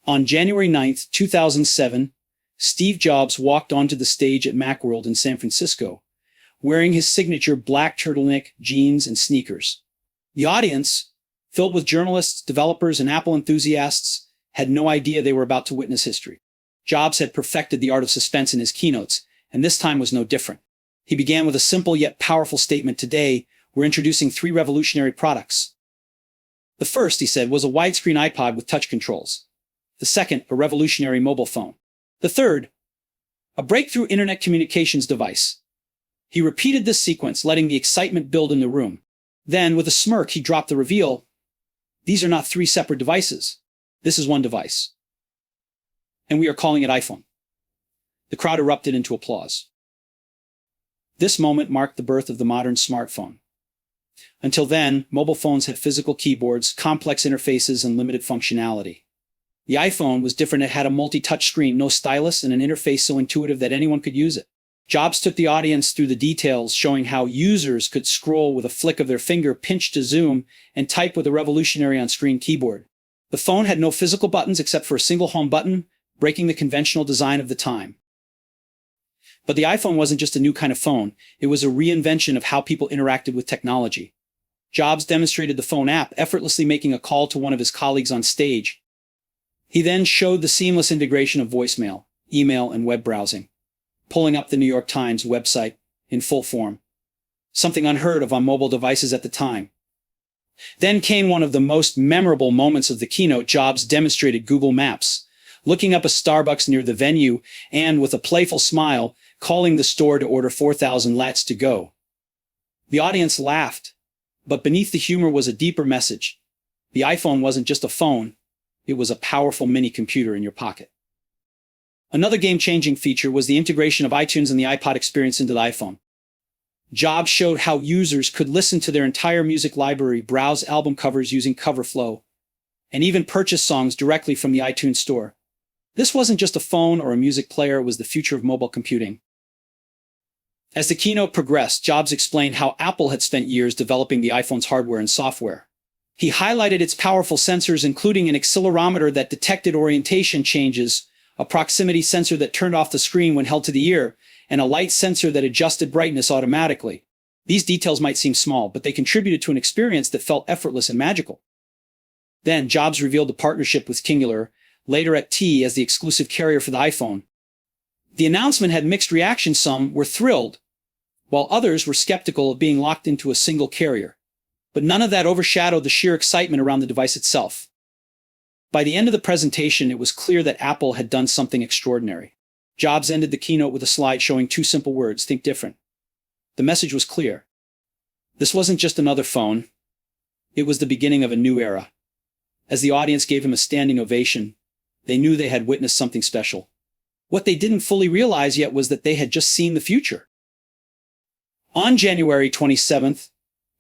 On January 9th, 2007, Steve Jobs walked onto the stage at Macworld in San Francisco, wearing his signature black turtleneck, jeans, and sneakers. The audience, filled with journalists, developers, and Apple enthusiasts, had no idea they were about to witness history. Jobs had perfected the art of suspense in his keynotes, and this time was no different. He began with a simple yet powerful statement: "Today, we're introducing 3 revolutionary products." The first, he said, was a widescreen iPod with touch controls. The second, a revolutionary mobile phone. The third, a breakthrough internet communications device. He repeated this sequence, letting the excitement build in the room. Then, with a smirk, he dropped the reveal: "These are not 3 separate devices. This is one device. And we are calling it iPhone." The crowd erupted into applause. This moment marked the birth of the modern smartphone. Until then, mobile phones had physical keyboards, complex interfaces, and limited functionality. The iPhone was different. It had a multi-touch screen, no stylus, and an interface so intuitive that anyone could use it. Jobs took the audience through the details, showing how users could scroll with a flick of their finger, pinch to zoom, and type with a revolutionary on-screen keyboard. The phone had no physical buttons except for a single home button, breaking the conventional design of the time. But the iPhone wasn't just a new kind of phone. It was a reinvention of how people interacted with technology. Jobs demonstrated the phone app, effortlessly making a call to one of his colleagues on stage. He then showed the seamless integration of voicemail, email, and web browsing, pulling up the New York Times website in full form, something unheard of on mobile devices at the time. Then came one of the most memorable moments of the keynote. Jobs demonstrated Google Maps, looking up a Starbucks near the venue and, with a playful smile, calling the store to order 4,000 lattes to go. The audience laughed, but beneath the humor was a deeper message. The iPhone wasn't just a phone, it was a powerful mini-computer in your pocket. Another game-changing feature was the integration of iTunes and the iPod experience into the iPhone. Jobs showed how users could listen to their entire music library, browse album covers using CoverFlow, and even purchase songs directly from the iTunes store. This wasn't just a phone or a music player, it was the future of mobile computing. As the keynote progressed, Jobs explained how Apple had spent years developing the iPhone's hardware and software. He highlighted its powerful sensors, including an accelerometer that detected orientation changes, a proximity sensor that turned off the screen when held to the ear, and a light sensor that adjusted brightness automatically. These details might seem small, but they contributed to an experience that felt effortless and magical. Then, Jobs revealed a partnership with Singular, later at T, as the exclusive carrier for the iPhone. The announcement had mixed reactions. Some were thrilled, while others were skeptical of being locked into a single carrier. But none of that overshadowed the sheer excitement around the device itself. By the end of the presentation, it was clear that Apple had done something extraordinary. Jobs ended the keynote with a slide showing 2 simple words: think different. The message was clear. This wasn't just another phone. It was the beginning of a new era. As the audience gave him a standing ovation, they knew they had witnessed something special. What they didn't fully realize yet was that they had just seen the future. On January 27th,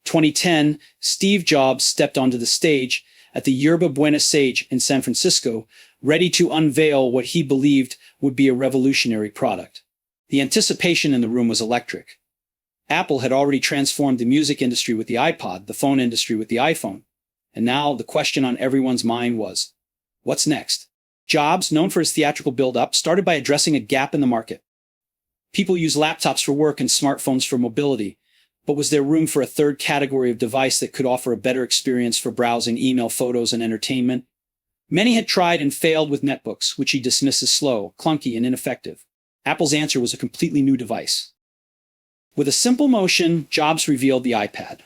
2010, Steve Jobs stepped onto the stage at the Yerba Buena Sage in San Francisco, ready to unveil what he believed would be a revolutionary product. The anticipation in the room was electric. Apple had already transformed the music industry with the iPod, the phone industry with the iPhone. And now the question on everyone's mind was, what's next? Jobs, known for his theatrical build-up, started by addressing a gap in the market. People use laptops for work and smartphones for mobility, but was there room for a third category of device that could offer a better experience for browsing, email, photos, and entertainment? Many had tried and failed with netbooks, which he dismissed as slow, clunky, and ineffective. Apple's answer was a completely new device. With a simple motion, Jobs revealed the iPad.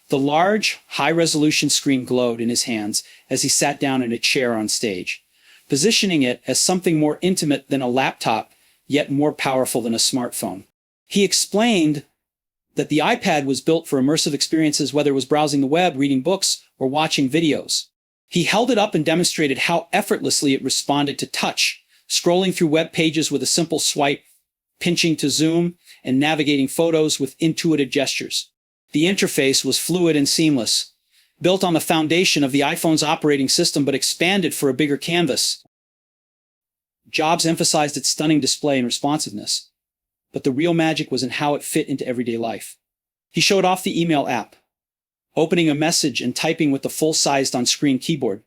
The large, high-resolution screen glowed in his hands as he sat down in a chair on stage, positioning it as something more intimate than a laptop, yet more powerful than a smartphone. He explained that the iPad was built for immersive experiences, whether it was browsing the web, reading books, or watching videos. He held it up and demonstrated how effortlessly it responded to touch, scrolling through web pages with a simple swipe, pinching to zoom, and navigating photos with intuitive gestures. The interface was fluid and seamless, built on the foundation of the iPhone's operating system but expanded for a bigger canvas. Jobs emphasized its stunning display and responsiveness, but the real magic was in how it fit into everyday life. He showed off the email app, opening a message and typing with the full-sized on-screen keyboard.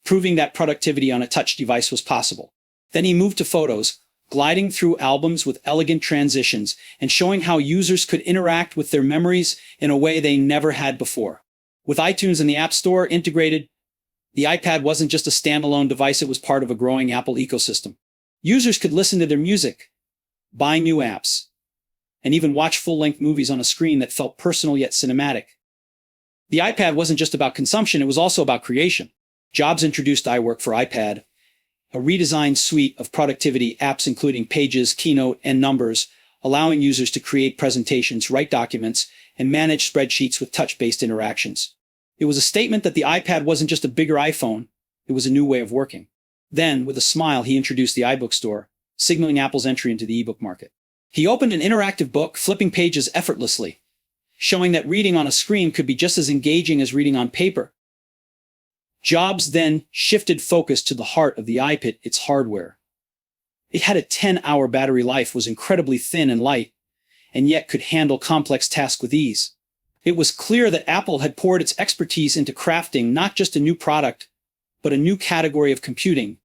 proving that productivity on a touch device was possible. Then he moved to photos, gliding through albums with elegant transitions and showing how users could interact with their memories in a way they never had before. With iTunes and the App Store integrated, the iPad wasn't just a standalone device, it was part of a growing Apple ecosystem. Users could listen to their music, buy new apps, and even watch full-length movies on a screen that felt personal yet cinematic. The iPad wasn't just about consumption, it was also about creation. Jobs introduced iWork for iPad, a redesigned suite of productivity apps including Pages, Keynote, and Numbers, allowing users to create presentations, write documents, and manage spreadsheets with touch-based interactions. It was a statement that the iPad wasn't just a bigger iPhone, it was a new way of working. Then, with a smile, he introduced the iBook Store, signaling Apple's entry into the ebook market. He opened an interactive book, flipping pages effortlessly, showing that reading on a screen could be just as engaging as reading on paper. Jobs then shifted focus to the heart of the iPad, its hardware. It had a 10-hour battery life, was incredibly thin and light, and yet could handle complex tasks with ease. It was clear that Apple had poured its expertise into crafting not just a new product, but a new category of computing.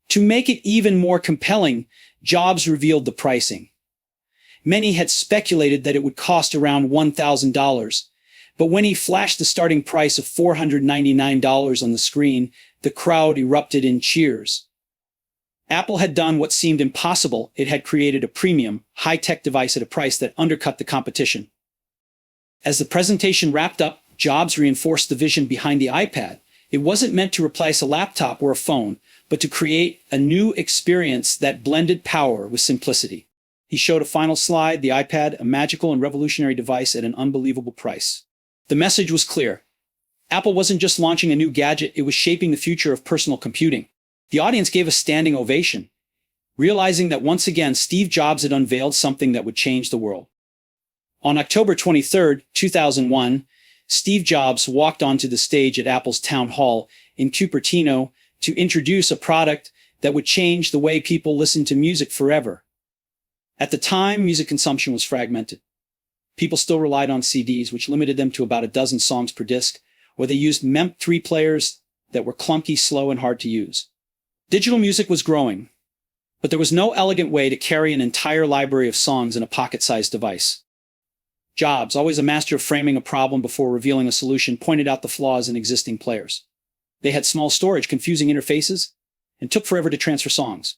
To make it even more compelling, Jobs revealed the pricing. Many had speculated that it would cost around $1,000, but when he flashed the starting price of $499 on the screen, the crowd erupted in cheers. Apple had done what seemed impossible. It had created a premium, high-tech device at a price that undercut the competition. As the presentation wrapped up, Jobs reinforced the vision behind the iPad. It wasn't meant to replace a laptop or a phone, but to create a new experience that blended power with simplicity. He showed a final slide, the iPad, a magical and revolutionary device at an unbelievable price. The message was clear. Apple wasn't just launching a new gadget, it was shaping the future of personal computing. The audience gave a standing ovation, realizing that once again Steve Jobs had unveiled something that would change the world. On October 23, 2001, Steve Jobs walked onto the stage at Apple's town hall in Cupertino to introduce a product that would change the way people listen to music forever. At the time, music consumption was fragmented. People still relied on CDs, which limited them to about a dozen songs per disc, or they used MP3 players that were clunky, slow, and hard to use. Digital music was growing, but there was no elegant way to carry an entire library of songs in a pocket-sized device. Jobs, always a master of framing a problem before revealing a solution, pointed out the flaws in existing players. They had small storage, confusing interfaces, and took forever to transfer songs.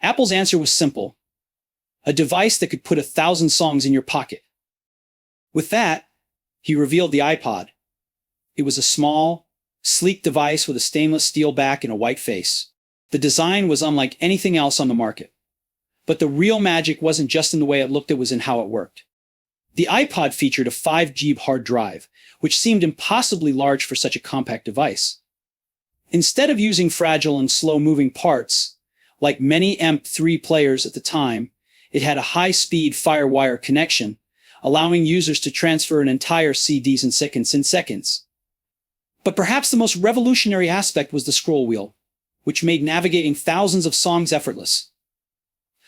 Apple's answer was simple: a device that could put 1,000 songs in your pocket. With that, he revealed the iPod. It was a small, sleek device with a stainless steel back and a white face. The design was unlike anything else on the market. But the real magic wasn't just in the way it looked, it was in how it worked. The iPod featured a 5 GB hard drive, which seemed impossibly large for such a compact device. Instead of using fragile and slow-moving parts, like many MP3 players at the time, it had a high-speed FireWire connection, allowing users to transfer an entire CDs in seconds. But perhaps the most revolutionary aspect was the scroll wheel, which made navigating thousands of songs effortless.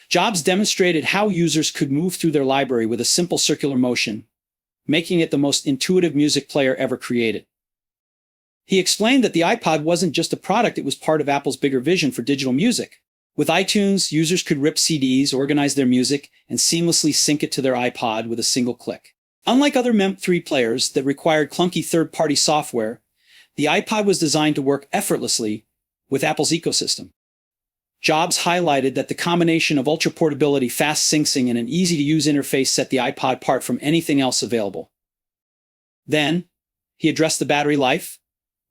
Jobs demonstrated how users could move through their library with a simple circular motion, making it the most intuitive music player ever created. He explained that the iPod wasn't just a product, it was part of Apple's bigger vision for digital music. With iTunes, users could rip CDs, organize their music, and seamlessly sync it to their iPod with a single click. Unlike other MP3 players that required clunky third-party software, the iPod was designed to work effortlessly with Apple's ecosystem. Jobs highlighted that the combination of ultra-portability, fast syncing, and an easy-to-use interface set the iPod apart from anything else available. Then, he addressed the battery life,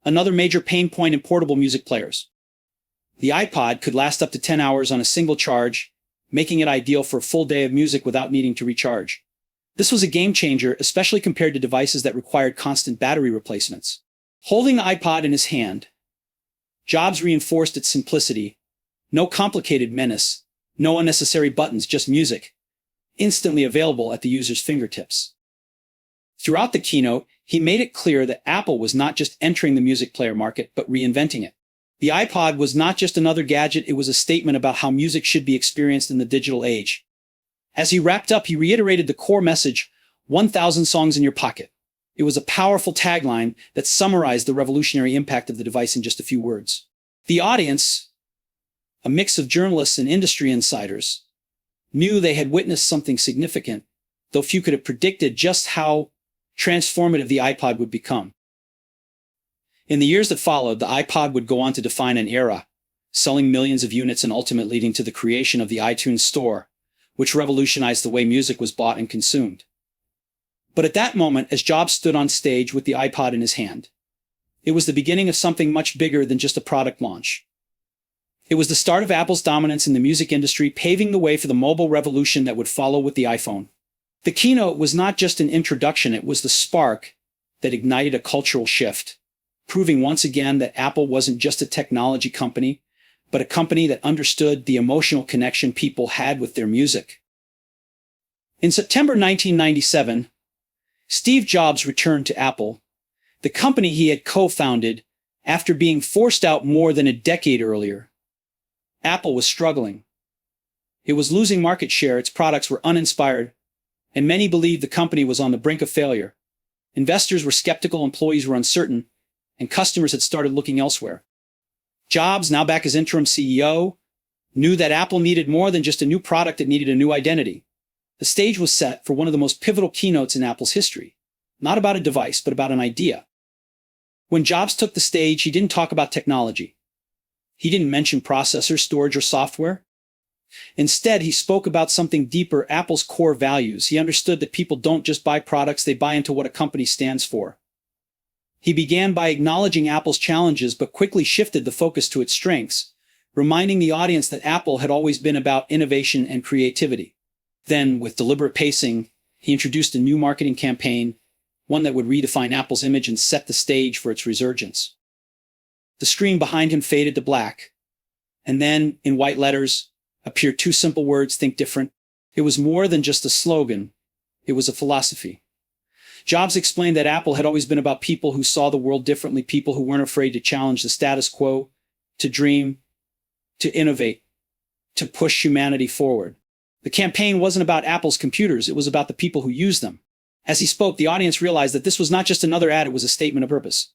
another major pain point in portable music players. The iPod could last up to 10 hours on a single charge, making it ideal for a full day of music without needing to recharge. This was a game changer, especially compared to devices that required constant battery replacements. Holding the iPod in his hand, Jobs reinforced its simplicity. No complicated menace, no unnecessary buttons, just music, instantly available at the user's fingertips. Throughout the keynote, he made it clear that Apple was not just entering the music player market, but reinventing it. The iPod was not just another gadget, it was a statement about how music should be experienced in the digital age. As he wrapped up, he reiterated the core message: 1,000 songs in your pocket. It was a powerful tagline that summarized the revolutionary impact of the device in just a few words. The audience, a mix of journalists and industry insiders, knew they had witnessed something significant, though few could have predicted just how transformative the iPod would become. In the years that followed, the iPod would go on to define an era, selling millions of units and ultimately leading to the creation of the iTunes Store, which revolutionized the way music was bought and consumed. But at that moment, as Jobs stood on stage with the iPod in his hand, it was the beginning of something much bigger than just a product launch. It was the start of Apple's dominance in the music industry, paving the way for the mobile revolution that would follow with the iPhone. The keynote was not just an introduction, it was the spark that ignited a cultural shift, proving once again that Apple wasn't just a technology company, but a company that understood the emotional connection people had with their music. In September 1997, Steve Jobs returned to Apple, the company he had co-founded after being forced out more than a decade earlier. Apple was struggling. It was losing market share, its products were uninspired, and many believed the company was on the brink of failure. Investors were skeptical, employees were uncertain, and customers had started looking elsewhere. Jobs, now back as interim CEO, knew that Apple needed more than just a new product, it needed a new identity. The stage was set for one of the most pivotal keynotes in Apple's history. Not about a device, but about an idea. When Jobs took the stage, he didn't talk about technology. He didn't mention processors, storage, or software. Instead, he spoke about something deeper, Apple's core values. He understood that people don't just buy products, they buy into what a company stands for. He began by acknowledging Apple's challenges, but quickly shifted the focus to its strengths, reminding the audience that Apple had always been about innovation and creativity. Then, with deliberate pacing, he introduced a new marketing campaign, one that would redefine Apple's image and set the stage for its resurgence. The screen behind him faded to black, and then, in white letters, appeared two simple words, "Think different." It was more than just a slogan, it was a philosophy. Jobs explained that Apple had always been about people who saw the world differently, people who weren't afraid to challenge the status quo, to dream, to innovate, to push humanity forward. The campaign wasn't about Apple's computers, it was about the people who used them. As he spoke, the audience realized that this was not just another ad, it was a statement of purpose.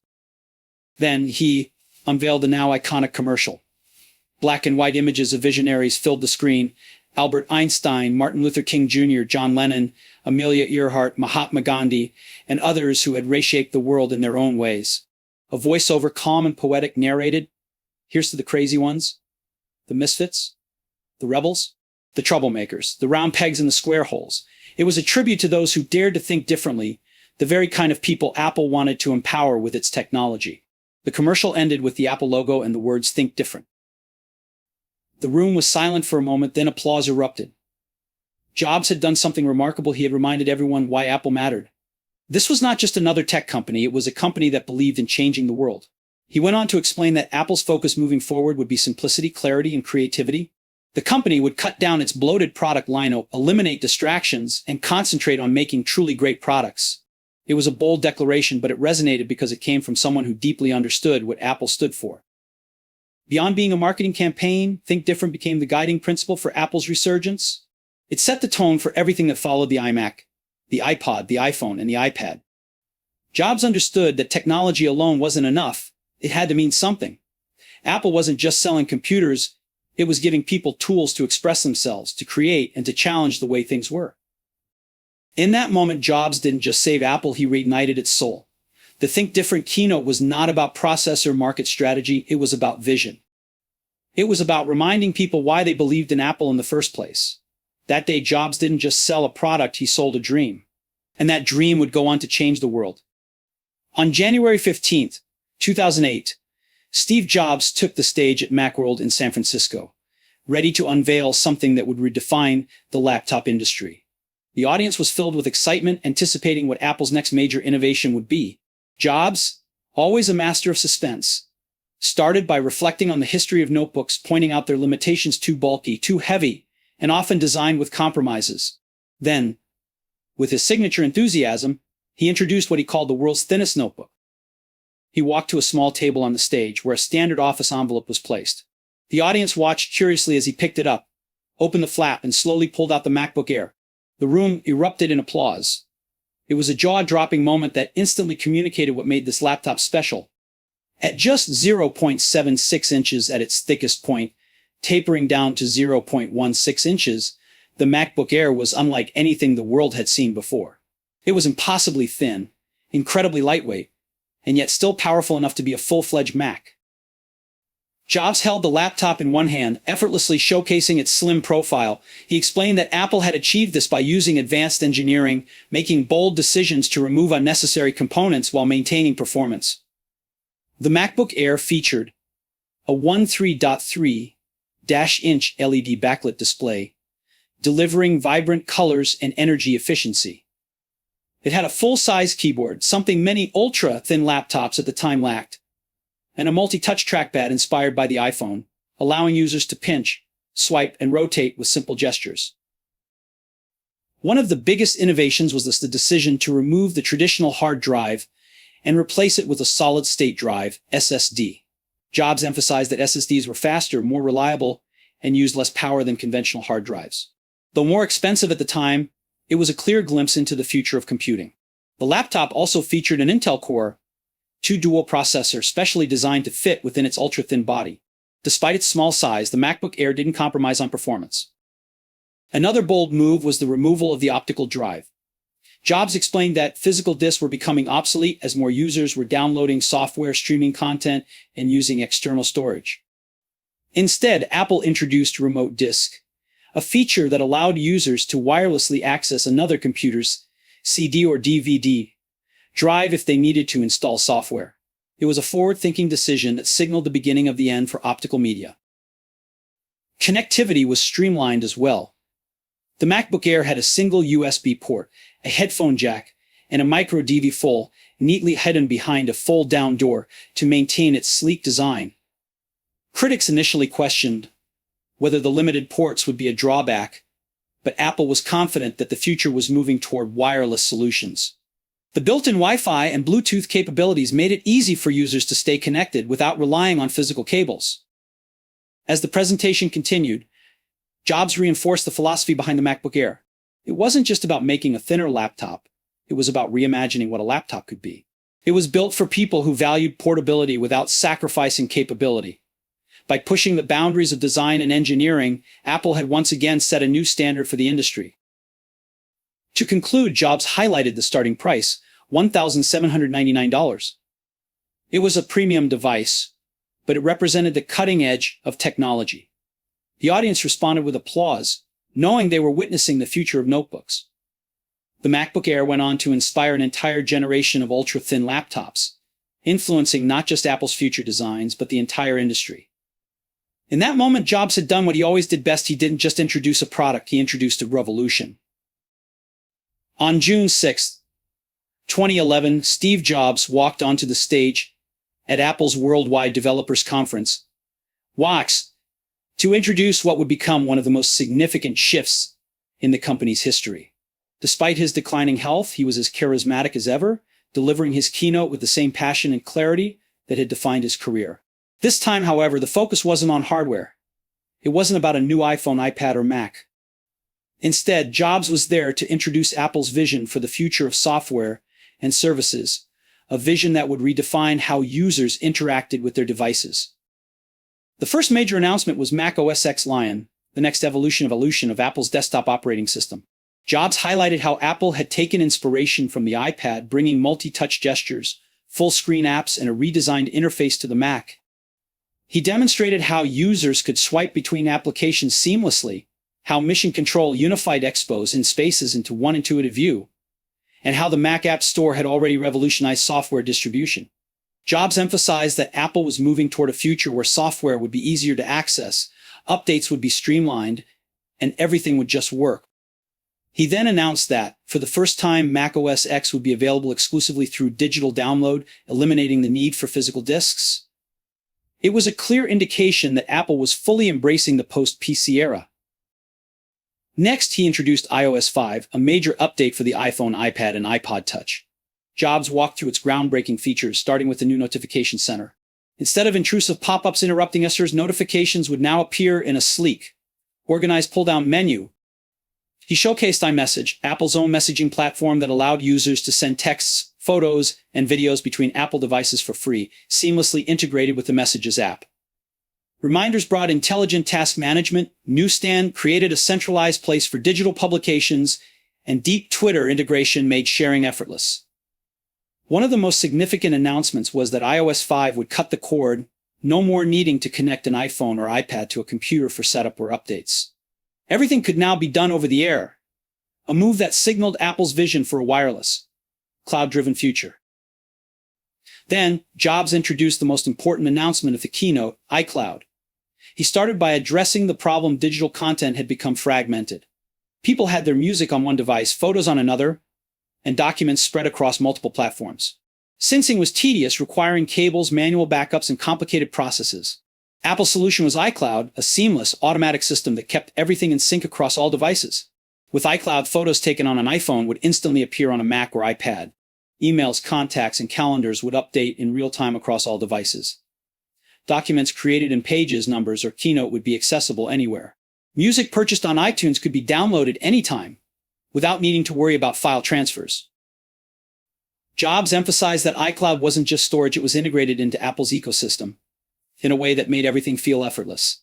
Then he unveiled the now iconic commercial. Black and white images of visionaries filled the screen. Albert Einstein, Martin Luther King Jr., John Lennon, Amelia Earhart, Mahatma Gandhi, and others who had reshaped the world in their own ways. A voiceover, calm and poetic, narrated, "Here's to the crazy ones, the misfits, the rebels, the troublemakers, the round pegs in the square holes." It was a tribute to those who dared to think differently, the very kind of people Apple wanted to empower with its technology. The commercial ended with the Apple logo and the words, "Think different." The room was silent for a moment, then applause erupted. Jobs had done something remarkable. He had reminded everyone why Apple mattered. This was not just another tech company, it was a company that believed in changing the world. He went on to explain that Apple's focus moving forward would be simplicity, clarity, and creativity. The company would cut down its bloated product lineup, eliminate distractions, and concentrate on making truly great products. It was a bold declaration, but it resonated because it came from someone who deeply understood what Apple stood for. Beyond being a marketing campaign, Think Different became the guiding principle for Apple's resurgence. It set the tone for everything that followed: the iMac, the iPod, the iPhone, and the iPad. Jobs understood that technology alone wasn't enough. It had to mean something. Apple wasn't just selling computers, it was giving people tools to express themselves, to create, and to challenge the way things were. In that moment, Jobs didn't just save Apple, he reignited its soul. The Think Different keynote was not about process or market strategy, it was about vision. It was about reminding people why they believed in Apple in the first place. That day, Jobs didn't just sell a product, he sold a dream. And that dream would go on to change the world. On January 15th, 2008, Steve Jobs took the stage at Macworld in San Francisco, ready to unveil something that would redefine the laptop industry. The audience was filled with excitement, anticipating what Apple's next major innovation would be. Jobs, always a master of suspense, started by reflecting on the history of notebooks, pointing out their limitations: too bulky, too heavy, and often designed with compromises. Then, with his signature enthusiasm, he introduced what he called the world's thinnest notebook. He walked to a small table on the stage where a standard office envelope was placed. The audience watched curiously as he picked it up, opened the flap, and slowly pulled out the MacBook Air. The room erupted in applause. It was a jaw-dropping moment that instantly communicated what made this laptop special. At just 0.76 inches at its thickest point, tapering down to 0.16 inches, the MacBook Air was unlike anything the world had seen before. It was impossibly thin, incredibly lightweight, and yet still powerful enough to be a full-fledged Mac. Jobs held the laptop in one hand, effortlessly showcasing its slim profile. He explained that Apple had achieved this by using advanced engineering, making bold decisions to remove unnecessary components while maintaining performance. The MacBook Air featured a 13.3-inch LED backlit display, delivering vibrant colors and energy efficiency. It had a full-size keyboard, something many ultra-thin laptops at the time lacked, and a multi-touch trackpad inspired by the iPhone, allowing users to pinch, swipe, and rotate with simple gestures. One of the biggest innovations was the decision to remove the traditional hard drive and replace it with a solid-state drive, SSD. Jobs emphasized that SSDs were faster, more reliable, and used less power than conventional hard drives. Though more expensive at the time, it was a clear glimpse into the future of computing. The laptop also featured an Intel Core 2 dual processor specially designed to fit within its ultra-thin body. Despite its small size, the MacBook Air didn't compromise on performance. Another bold move was the removal of the optical drive. Jobs explained that physical disks were becoming obsolete as more users were downloading software, streaming content, and using external storage. Instead, Apple introduced Remote Disk, a feature that allowed users to wirelessly access another computer's CD or DVD drive if they needed to install software. It was a forward-thinking decision that signaled the beginning of the end for optical media. Connectivity was streamlined as well. The MacBook Air had a single USB port, a headphone jack, and a micro DV full, neatly hidden behind a fold-down door to maintain its sleek design. Critics initially questioned whether the limited ports would be a drawback, but Apple was confident that the future was moving toward wireless solutions. The built-in Wi-Fi and Bluetooth capabilities made it easy for users to stay connected without relying on physical cables. As the presentation continued, Jobs reinforced the philosophy behind the MacBook Air. It wasn't just about making a thinner laptop, it was about reimagining what a laptop could be. It was built for people who valued portability without sacrificing capability. By pushing the boundaries of design and engineering, Apple had once again set a new standard for the industry. To conclude, Jobs highlighted the starting price, $1,799. It was a premium device, but it represented the cutting edge of technology. The audience responded with applause, knowing they were witnessing the future of notebooks. The MacBook Air went on to inspire an entire generation of ultra-thin laptops, influencing not just Apple's future designs, but the entire industry. In that moment, Jobs had done what he always did best. He didn't just introduce a product, he introduced a revolution. On June 6, 2011, Steve Jobs walked onto the stage at Apple's Worldwide Developers Conference, WOX, to introduce what would become one of the most significant shifts in the company's history. Despite his declining health, he was as charismatic as ever, delivering his keynote with the same passion and clarity that had defined his career. This time, however, the focus wasn't on hardware. It wasn't about a new iPhone, iPad, or Mac. Instead, Jobs was there to introduce Apple's vision for the future of software and services, a vision that would redefine how users interacted with their devices. The first major announcement was Mac OS X Lion, the next evolution of Apple's desktop operating system. Jobs highlighted how Apple had taken inspiration from the iPad, bringing multi-touch gestures, full-screen apps, and a redesigned interface to the Mac. He demonstrated how users could swipe between applications seamlessly, how Mission Control unified expos and spaces into one intuitive view, and how the Mac App Store had already revolutionized software distribution. Jobs emphasized that Apple was moving toward a future where software would be easier to access, updates would be streamlined, and everything would just work. He then announced that, for the first time, Mac OS X would be available exclusively through digital download, eliminating the need for physical disks. It was a clear indication that Apple was fully embracing the post-PC era. Next, he introduced iOS 5, a major update for the iPhone, iPad, and iPod Touch. Jobs walked through its groundbreaking features, starting with the new notification center. Instead of intrusive pop-ups interrupting users, notifications would now appear in a sleek, organized pull-down menu, He showcased iMessage, Apple's own messaging platform that allowed users to send texts, photos, and videos between Apple devices for free, seamlessly integrated with the Messages app. Reminders brought intelligent task management, Newsstand created a centralized place for digital publications, and deep Twitter integration made sharing effortless. One of the most significant announcements was that iOS 5 would cut the cord, no more needing to connect an iPhone or iPad to a computer for setup or updates. Everything could now be done over the air, a move that signaled Apple's vision for a wireless, cloud-driven future. Then, Jobs introduced the most important announcement of the keynote, iCloud. He started by addressing the problem digital content had become fragmented. People had their music on one device, photos on another, and documents spread across multiple platforms. Syncing was tedious, requiring cables, manual backups, and complicated processes. Apple's solution was iCloud, a seamless, automatic system that kept everything in sync across all devices. With iCloud, photos taken on an iPhone would instantly appear on a Mac or iPad. Emails, contacts, and calendars would update in real time across all devices. Documents created in Pages, Numbers, or Keynote would be accessible anywhere. Music purchased on iTunes could be downloaded anytime, without needing to worry about file transfers. Jobs emphasized that iCloud wasn't just storage, it was integrated into Apple's ecosystem in a way that made everything feel effortless.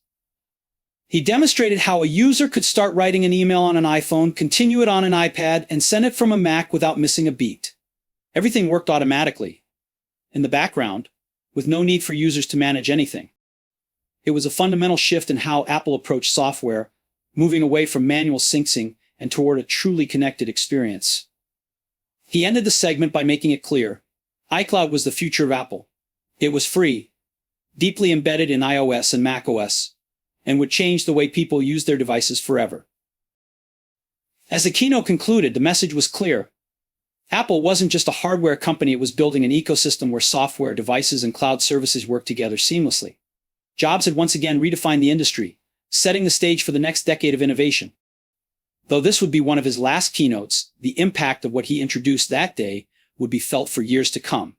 He demonstrated how a user could start writing an email on an iPhone, continue it on an iPad, and send it from a Mac without missing a beat. Everything worked automatically, in the background, with no need for users to manage anything. It was a fundamental shift in how Apple approached software, moving away from manual syncing and toward a truly connected experience. He ended the segment by making it clear, iCloud was the future of Apple. It was free, deeply embedded in iOS and macOS, and would change the way people use their devices forever. As the keynote concluded, the message was clear. Apple wasn't just a hardware company, it was building an ecosystem where software, devices, and cloud services work together seamlessly. Jobs had once again redefined the industry, setting the stage for the next decade of innovation. Though this would be one of his last keynotes, the impact of what he introduced that day would be felt for years to come.